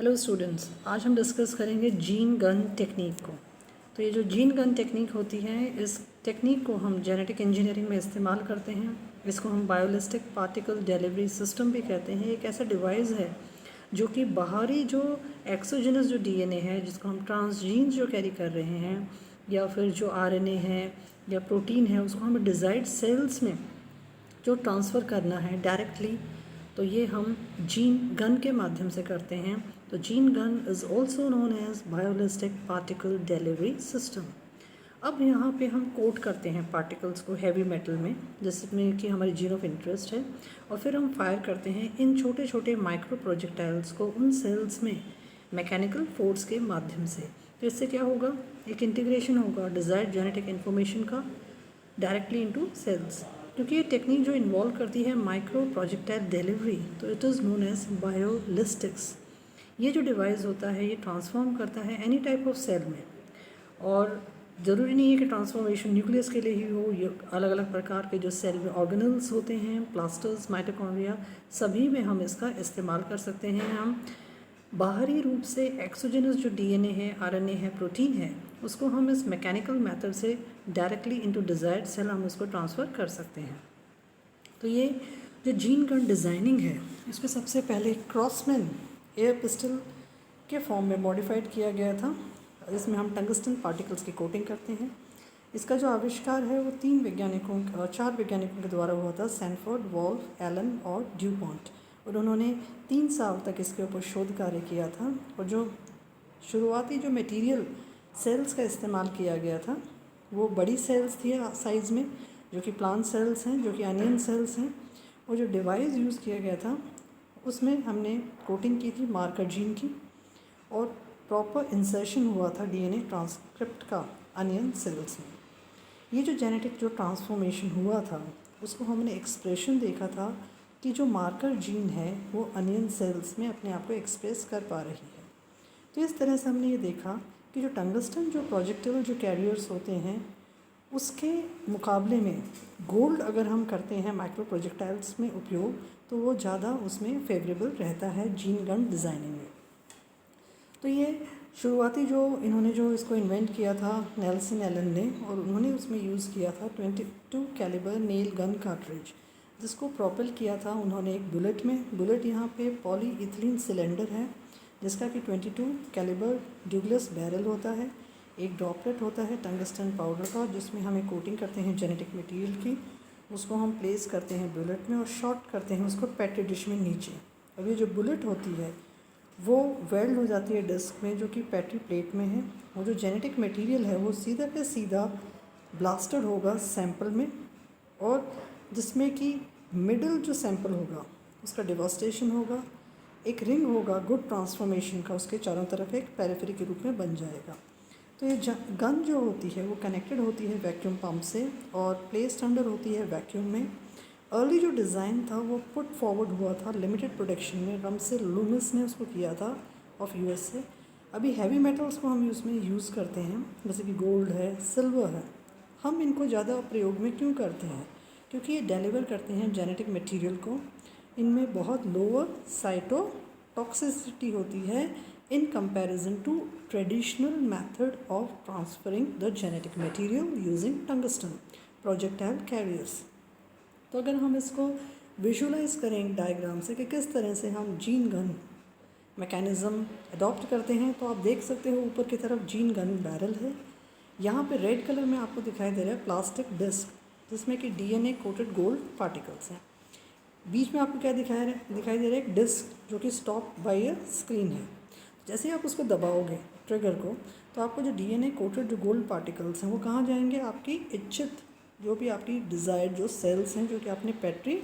Hello students, आज हम discuss करेंगे जीन गन टेक्निक को। तो ये जो जीन गन टेक्निक होती है, इस टेक्निक को हम जेनेटिक इंजीनियरिंग में इस्तेमाल करते हैं। इसको हम बायोलिस्टिक पार्टिकल डिलीवरी सिस्टम भी कहते हैं। एक ऐसा डिवाइस है जो कि बाहरी जो एक्सोजेनस जो डीएनए है, जिसको हम ट्रांसजीन्स जो कैरी कर रहे हैं, या फिर जो आरएनए है या प्रोटीन है, उसको हमें डिजायर्ड सेल्स में जो ट्रांसफ़र करना है डायरेक्टली, तो ये हम जीन गन के माध्यम से करते हैं। तो gene gun is also known as biolistic particle delivery system. अब यहाँ पे हम कोट करते हैं पार्टिकल्स को हैवी मेटल में, जिसमें कि हमारी जीन ऑफ इंटरेस्ट है, और फिर हम फायर करते हैं इन छोटे छोटे माइक्रो प्रोजेक्टाइल्स को उन सेल्स में मैकेनिकल फोर्स के माध्यम से। तो इससे क्या होगा, एक इंटीग्रेशन होगा डिज़ायर्ड जेनेटिक इन्फॉर्मेशन का डायरेक्टली इनटू सेल्स। क्योंकि ये टेक्निक जो इन्वॉल्व करती है माइक्रो प्रोजेक्टाइल डिलीवरी, तो इट इज़ नोन एज बायोलिस्टिक्स। ये जो डिवाइस होता है, ये ट्रांसफॉर्म करता है एनी टाइप ऑफ सेल में, और ज़रूरी नहीं है कि ट्रांसफॉर्मेशन न्यूक्लियस के लिए ही हो। ये अलग अलग प्रकार के जो सेल में ऑर्गेनल्स होते हैं, प्लास्टर्स, माइटोकॉन्ड्रिया, सभी में हम इसका इस्तेमाल कर सकते हैं। हम बाहरी रूप से एक्सोजेनस जो डीएनए है, आरएनए है, प्रोटीन है, उसको हम इस मैकेनिकल मेथड से डायरेक्टली इनटू डिज़ायर्ड सेल हम उसको ट्रांसफ़र कर सकते हैं। तो ये जो जीन गन डिज़ाइनिंग है, इसमें सबसे पहले क्रॉसमैन एयर पिस्टल के फॉर्म में मॉडिफाइड किया गया था। इसमें हम टंगस्टन पार्टिकल्स की कोटिंग करते हैं। इसका जो आविष्कार है वो 4 वैज्ञानिकों के द्वारा हुआ था, सैनफोर्ड, वॉल्फ, एलन और ड्यूपॉन्ट। और उन्होंने 3 साल तक इसके ऊपर शोध कार्य किया था। और जो शुरुआती जो मटेरियल सेल्स का इस्तेमाल किया गया था, वो बड़ी सेल्स थी साइज़ में, जो कि प्लांट सेल्स हैं, जो कि अनियन सेल्स हैं। और जो डिवाइस यूज़ किया गया था, उसमें हमने कोटिंग की थी मार्कर जीन की, और प्रॉपर इंसर्शन हुआ था डीएनए ट्रांसक्रिप्ट का अनियन सेल्स में। ये जो जेनेटिक जो ट्रांसफॉर्मेशन हुआ था, उसको हमने एक्सप्रेशन देखा था कि जो मार्कर जीन है वो अनियन सेल्स में अपने आप को एक्सप्रेस कर पा रही है। तो इस तरह से हमने ये देखा कि जो टंगस्टन जो प्रोजेक्टिल जो कैरियर्स होते हैं, उसके मुकाबले में गोल्ड अगर हम करते हैं माइक्रो प्रोजेक्टाइल्स में उपयोग, तो वो ज़्यादा उसमें फेवरेबल रहता है जीन गन डिज़ाइनिंग में। तो ये शुरुआती जो इन्होंने जो इसको इन्वेंट किया था नेल्सन एलन ने, और उन्होंने उसमें यूज़ किया था 22 कैलिबर नेल गन कार्ट्रिज, जिसको प्रोपेल किया था उन्होंने एक बुलेट में। बुलेट यहाँ पे पॉलीइथिलीन सिलेंडर है, जिसका कि 22 कैलिबर ड्यूगलस बैरल होता है। एक ड्रॉपलेट होता है टंगस्टन पाउडर का, जिसमें हमें कोटिंग करते हैं जेनेटिक मटेरियल की। उसको हम प्लेस करते हैं बुलेट में और शॉर्ट करते हैं उसको पेट्री डिश में नीचे। अब ये जो बुलेट होती है वो वेल्ड हो जाती है डिस्क में, जो कि पेट्री प्लेट में है। वो जो जेनेटिक मटेरियल है वो सीधा पे सीधा ब्लास्टेड होगा सैंपल में, और जिसमें कि मिडल जो सैंपल होगा उसका डिवास्टेशन होगा। एक रिंग होगा गुड ट्रांसफॉर्मेशन का, उसके चारों तरफ एक पेरिफेरी के रूप में बन जाएगा। तो ये गन जो होती है वो कनेक्टेड होती है वैक्यूम पंप से और प्लेस्ड अंडर होती है वैक्यूम में। अर्ली जो डिज़ाइन था वो पुट फॉरवर्ड हुआ था लिमिटेड प्रोडक्शन में, रमसे लूमिस ने उसको किया था ऑफ यूएस से। अभी हैवी मेटल्स को हम उसमें यूज़ करते हैं, जैसे कि गोल्ड है, सिल्वर है। हम इनको ज़्यादा प्रयोग में क्यों करते हैं? क्योंकि ये डिलीवर करते हैं जेनेटिक मटेरियल को। इनमें बहुत लोअर साइटोटॉक्सिसिटी होती है in comparison to traditional method of transferring the genetic material using tungsten projectile carriers. तो अगर हम इसको विजुलाइज करें डायग्राम से कि किस तरह से हम जीन गन मैकेनिज़्म अडॉप्ट करते हैं, तो आप देख सकते हो ऊपर की तरफ जीन गन बैरल है। यहाँ पे रेड कलर में आपको दिखाई दे रहा है प्लास्टिक डिस्क, जिसमें कि डीएनए कोटेड गोल्ड पार्टिकल्स हैं। बीच में आपको क्या दिखाई दे रहा है एक डिस्क, जो कि स्टॉप बाय अ स्क्रीन है। जैसे ही आप उसको दबाओगे ट्रिगर को, तो आपको जो डीएनए कोटेड जो गोल्ड पार्टिकल्स हैं वो कहाँ जाएंगे? आपकी इच्छित जो भी आपकी डिज़ायर्ड जो सेल्स हैं, जो कि आपने पेट्री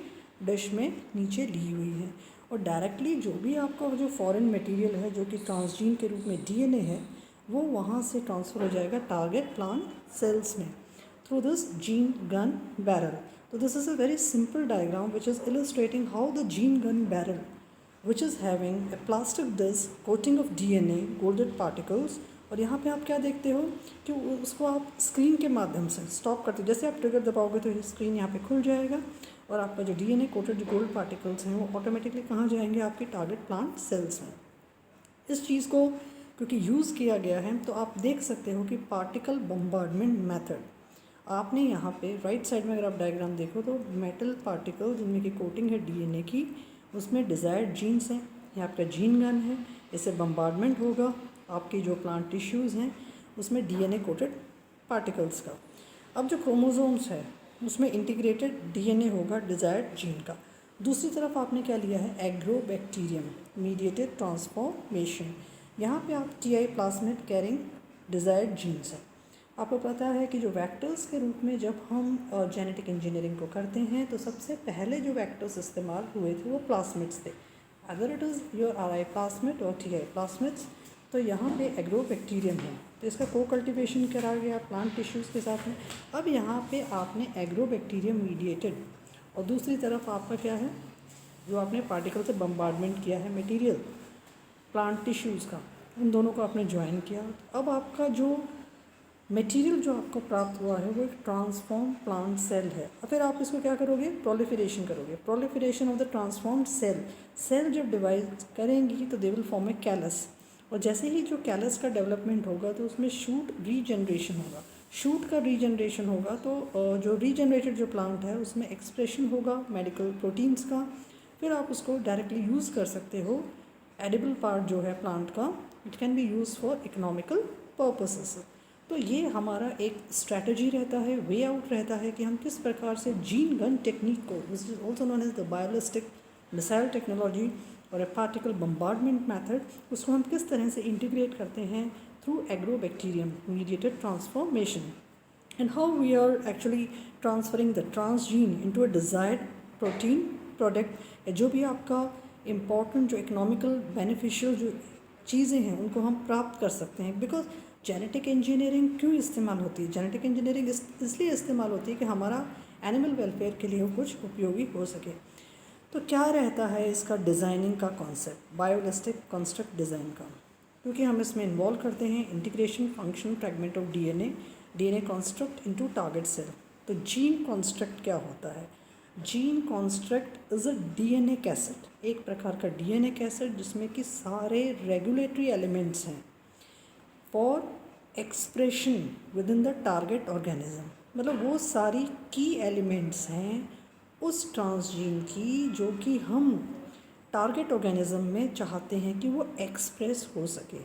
डिश में नीचे ली हुई हैं, और डायरेक्टली जो भी आपका जो फॉरेन मटेरियल है, जो कि ट्रांसजीन के रूप में डीएनए है, वो वहाँ से ट्रांसफ़र हो जाएगा टारगेट प्लांट सेल्स में through this gene gun barrel. So this is a very simple diagram which is illustrating how the gene gun barrel, which is having a plastic disc coating of DNA golded particles, और यहाँ पे आप क्या देखते हो कि उसको आप स्क्रीन के माध्यम से स्टॉप करते हो। जैसे आप ट्रिगर दबाओगे तो स्क्रीन यहाँ पे खुल जाएगा, और आपका जो DNA कोटेड जो गोल्ड पार्टिकल्स हैं वो ऑटोमेटिकली कहाँ जाएंगे? आपके टारगेट प्लांट सेल्स में। इस चीज़ को क्योंकि यूज़ किया गया है तो आप देख सकते हो कि पार्टिकल बम्बार्डमेंट मेथड, आपने यहाँ पे राइट साइड में अगर आप डायग्राम देखो तो मेटल पार्टिकल जिनमें की कोटिंग है डीएनए की, उसमें डिज़ायर्ड जीन्स हैं, ये आपका जीन गन है, इससे बम्बार्डमेंट होगा आपकी जो प्लांट टिश्यूज़ हैं उसमें डीएनए कोटेड पार्टिकल्स का। अब जो क्रोमोसोम्स है उसमें इंटीग्रेटेड डीएनए होगा डिज़ायर्ड जीन का। दूसरी तरफ आपने क्या लिया है, एग्रोबैक्टीरियम मीडिएटेड ट्रांसफॉर्मेशन, यहाँ पे आप TI plasmid carrying desired jeans है। आपको पता है कि जो वेक्टर्स के रूप में जब हम जेनेटिक इंजीनियरिंग को करते हैं तो सबसे पहले जो वेक्टर्स इस्तेमाल हुए थे वो प्लाज्मिड्स थे, other it is your RI plasmid और टीआई प्लाज्मिड्स। तो यहाँ पे एग्रोबैक्टीरियम है तो इसका को कल्टिवेशन करा गया प्लांट टिश्यूज़ के साथ में। अब यहाँ पे आपने एग्रोबैक्टीरियम मीडिएटेड और दूसरी तरफ आपका क्या है, जो आपने पार्टिकल से बम्बार्डमेंट किया है मटेरियल प्लांट टिश्यूज़ का, इन दोनों को आपने ज्वाइन किया। अब आपका जो मटेरियल जो आपको प्राप्त हुआ है वो एक ट्रांसफॉर्म प्लांट सेल है। और फिर आप इसको क्या करोगे, प्रोलिफरेशन करोगे, proliferation of the transformed cell. Cell जब डिवाइड करेंगी तो they will form A callus, और जैसे ही जो कैलस का डेवलपमेंट होगा तो उसमें शूट रीजनरेशन होगा। शूट का रीजनरेशन होगा तो जो रीजनरेटेड जो प्लांट है उसमें एक्सप्रेशन होगा मेडिकल प्रोटीन्स का, फिर आप उसको डायरेक्टली यूज़ कर सकते हो। एडिबल पार्ट जो है प्लांट का, it can be use for economical purposes. तो ये हमारा एक स्ट्रैटेजी रहता है, वे आउट रहता है कि हम किस प्रकार से जीन गन टेक्निक को, which is also known as the biolistic missile technology और ए पार्टिकल बम्बार्डमेंट मैथड, उसको हम किस तरह से इंटीग्रेट करते हैं through agrobacterium mediated transformation, and how we are actually transferring the transgene into a desired protein product। जो भी आपका इम्पॉर्टेंट जो इकोनॉमिकल बेनिफिशियल जो चीज़ें हैं उनको हम प्राप्त कर सकते हैं। बिकॉज जेनेटिक इंजीनियरिंग क्यों इस्तेमाल होती है, जेनेटिक इंजीनियरिंग इसलिए इस्तेमाल होती है कि हमारा एनिमल वेलफेयर के लिए वो कुछ उपयोगी हो सके। तो क्या रहता है इसका डिज़ाइनिंग का कॉन्सेप्ट, बायोलिस्टिक कंस्ट्रक्ट डिज़ाइन का, क्योंकि हम इसमें इन्वॉल्व करते हैं integration function fragment of DNA construct into target cell. तो जीन कॉन्स्ट्रक्ट क्या होता है, gene construct is a DNA cassette, एक प्रकार का डीएनए कैसेट जिसमें कि सारे रेगुलेटरी एलिमेंट्स हैं for expression with in the target organism. मतलब वो सारी की एलिमेंट्स हैं उस ट्रांसजीन की जो कि हम टारगेट ऑर्गेनिज्म में चाहते हैं कि वो एक्सप्रेस हो सके।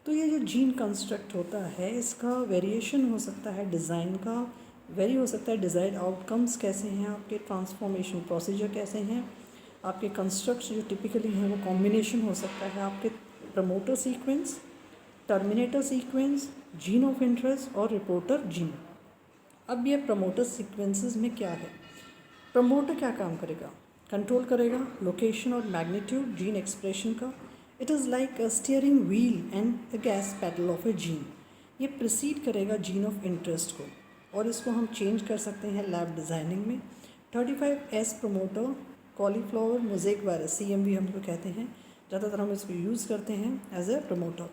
तो ये जो जीन कंस्ट्रक्ट होता है इसका वेरिएशन हो सकता है, डिज़ाइन का वेरी हो सकता है, डिज़ायर्ड आउटकम्स कैसे हैं आपके, ट्रांसफॉर्मेशन प्रोसीजर कैसे हैं आपके, कंस्ट्रक्ट्स जो टिपिकली हैं वो कॉम्बिनेशन हो सकता है आपके promoter sequence, terminator sequence, gene of interest और रिपोर्टर जीन। अब ये प्रमोटर सीक्वेंसेस में क्या है, प्रमोटर क्या काम करेगा, कंट्रोल करेगा लोकेशन और मैग्नीट्यूड जीन एक्सप्रेशन का। It is like a steering wheel and the gas pedal of A gene. ये प्रिसीड करेगा जीन ऑफ इंटरेस्ट को और इसको हम चेंज कर सकते हैं लैब डिज़ाइनिंग में। 35S promoter cauliflower mosaic virus CMV हम जो कहते हैं, ज़्यादातर हम इसको यूज़ करते हैं एज ए प्रमोटर।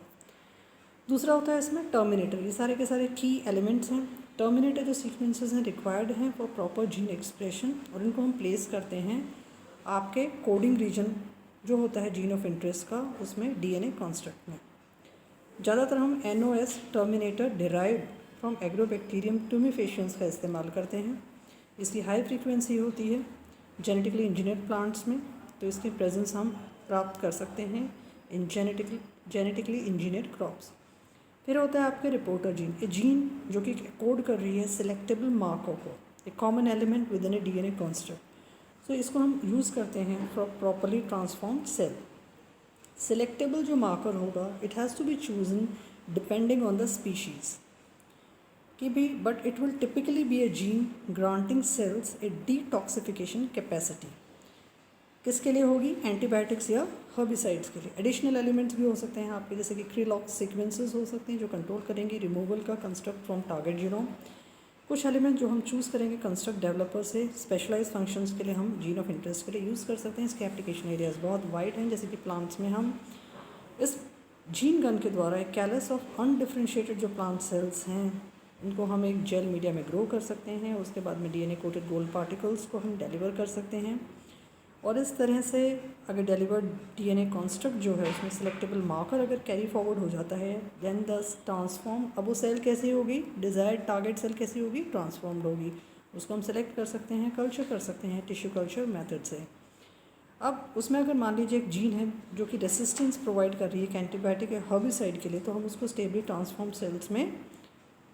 दूसरा होता है इसमें टर्मिनेटर, ये सारे के सारे की एलिमेंट्स हैं। टर्मिनेटर जो सीक्वेंसेस हैं रिक्वायर्ड हैं फॉर प्रॉपर जीन एक्सप्रेशन और इनको हम प्लेस करते हैं आपके कोडिंग रीजन जो होता है जीन ऑफ इंटरेस्ट का, उसमें डीएनए कॉन्स्ट्रक्ट में। ज़्यादातर हम NOS terminator derived from agrobacterium tumefaciens का इस्तेमाल करते हैं। इसकी हाई फ्रीक्वेंसी होती है जेनेटिकली इंजीनियर्ड प्लांट्स में, तो इसकी प्रेजेंस हम प्राप्त कर सकते हैं इन जेनेटिकली इंजीनियर्ड क्रॉप्स। फिर होता है आपके रिपोर्टर जीन, ए जीन जो कि कोड कर रही है सिलेक्टेबल मार्कर को, a common element within a DNA construct. So इसको हम यूज़ करते हैं for properly transformed cell. Selectable जो मार्कर होगा it has to be chosen depending on the species कि भी, but it will typically be a gene granting cells a detoxification capacity. किसके लिए होगी, एंटीबायोटिक्स या हर्बिसाइड्स के लिए। एडिशनल एलिमेंट्स भी हो सकते हैं आपके, जैसे कि क्रीलॉक्स सीक्वेंसेस हो सकते हैं जो कंट्रोल करेंगे रिमूवल का कंस्ट्रक्ट फ्रॉम टारगेट जीनोम। कुछ एलिमेंट जो हम चूज़ करेंगे कंस्ट्रक्ट डेवलपर से स्पेशलाइज फंक्शंस के लिए हम जीन ऑफ इंटरेस्ट के लिए यूज़ कर सकते हैं। इसके एप्लीकेशन एरियाज बहुत वाइड हैं, जैसे कि प्लांट्स में हम इस जीन गन के द्वारा एक कैलस ऑफ अनडिफ्रेंशिएटेड जो प्लांट सेल्स हैं उनको हम एक जेल मीडिया में ग्रो कर सकते हैं। उसके बाद में DNA कोटेड गोल्ड पार्टिकल्स को हम डिलीवर कर सकते हैं और इस तरह से अगर डिलीवर्ड डीएनए कॉन्स्ट्रक्ट जो है उसमें सिलेक्टेबल मार्कर अगर कैरी फॉरवर्ड हो जाता है, देन द ट्रांसफॉर्म, अब वो सेल कैसी होगी, डिज़ायर्ड टारगेट सेल कैसी होगी, ट्रांसफॉर्म्ड होगी। उसको हम सेलेक्ट कर सकते हैं, कल्चर कर सकते हैं टिश्यू कल्चर मेथड से। अब उसमें अगर मान लीजिए एक जीन है जो कि रेसिस्टेंस प्रोवाइड कर रही है एंटीबायोटिक या हर्बिसाइड के लिए, तो हम उसको स्टेबली ट्रांसफॉर्म सेल्स में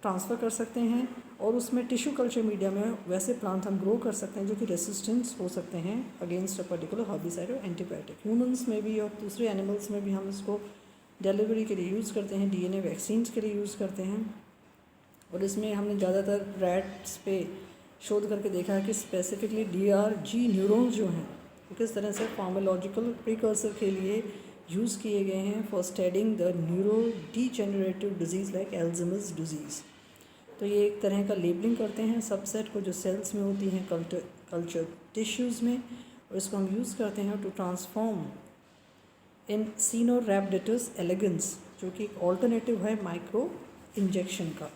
ट्रांसफ़र कर सकते हैं और उसमें टिश्यू कल्चर मीडिया में वैसे प्लांट हम ग्रो कर सकते हैं जो कि रेसिस्टेंस हो सकते हैं अगेंस्ट अ पर्टिकुलर हर्बिसाइड और एंटीबायोटिक। ह्यूमंस में भी और दूसरे एनिमल्स में भी हम इसको डिलीवरी के लिए यूज़ करते हैं, डीएनए वैक्सीन्स के लिए यूज़ करते हैं। और इसमें हमने ज़्यादातर रैट्स पे शोध करके देखा है कि स्पेसिफिकली DRG न्यूरॉन्स जो हैं वो किस तरह से फार्माकोलॉजिकल प्रिकर्सर के लिए यूज़ किए गए हैं for studying the neuro degenerative disease like Alzheimer's disease. तो ये एक तरह का लेबलिंग करते हैं सबसेट को जो सेल्स में होती हैं कल्चर टिश्यूज़ में, और इसको हम यूज़ करते हैं टू ट्रांसफॉर्म इन सिनोरैप्टिडस एलिगेंस, जो कि एक ऑल्टरनेटिव है माइक्रो इंजेक्शन का।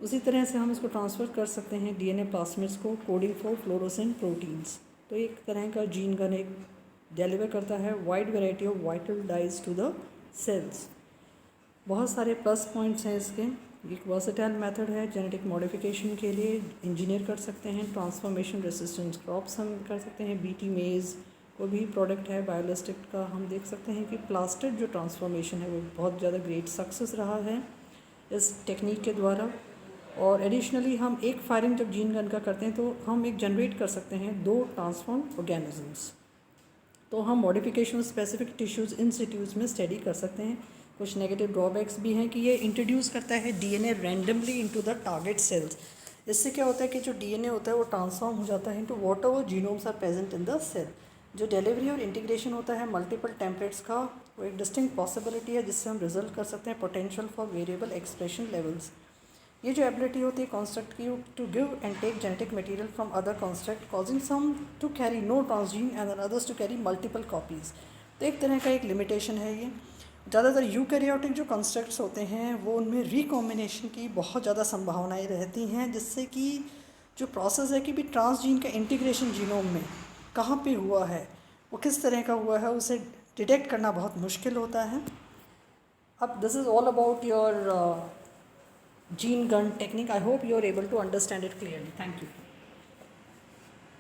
उसी तरह से हम इसको ट्रांसफ़र कर सकते हैं डीएनए प्लास्मिड्स को कोडिंग फॉर फ्लोरोसेंट प्रोटीन्स। तो एक तरह का जीन गन एक डिलीवर करता है wide variety of vital dies to the sales. बहुत सारे प्लस पॉइंट्स हैं इसके। एक वर्सेटाइल मेथड है जेनेटिक मॉडिफिकेशन के लिए, इंजीनियर कर सकते हैं, ट्रांसफॉर्मेशन रेसिस्टेंट क्रॉप्स हम कर सकते हैं, बीटी मेज़ को भी प्रोडक्ट है बायोलिस्टिक का। हम देख सकते हैं कि प्लास्टिड जो ट्रांसफॉर्मेशन है वो बहुत ज़्यादा ग्रेट सक्सेस रहा है इस टेक्निक के द्वारा। और एडिशनली हम एक फायरिंग जब जीन गन का करते हैं तो हम एक जनरेट कर सकते हैं 2 ट्रांसफॉर्म ऑर्गेनिजम्स। तो हम मॉडिफिकेशन स्पेसिफिक टिश्यूज़ इन सिट्यूज़ में स्टडी कर सकते हैं। कुछ नेगेटिव ड्रॉबैक्स भी हैं कि ये इंट्रोड्यूस करता है DNA randomly into the target sales. इससे क्या होता है कि जो डीएनए होता है वो ट्रांसफॉर्म हो जाता है into whatever genomes are present in the cell. जो डिलीवरी और इंटीग्रेशन होता है मल्टीपल टेम्पलेट्स का, वो एक डिस्टिंक्ट पॉसिबिलिटी है जिससे हम रिजल्ट कर सकते हैं potential for variable expression levels. ये जो एबिलिटी होती है कॉन्स्ट्रक्ट की to give and take genetic material from other construct causing some to carry no transgene and others to carry multiple copies. तो एक तरह का एक लिमिटेशन है ये। ज़्यादातर यूकैरियोटिक जो कंस्ट्रक्ट्स होते हैं वो उनमें रिकॉम्बिनेशन की बहुत ज़्यादा संभावनाएं रहती हैं, जिससे कि जो प्रोसेस है कि भी ट्रांसजीन का इंटीग्रेशन जीनोम में कहाँ पे हुआ है, वो किस तरह का हुआ है, उसे डिटेक्ट करना बहुत मुश्किल होता है। अब this is all about your gene gun technique. I hope you are able to understand it clearly. Thank you.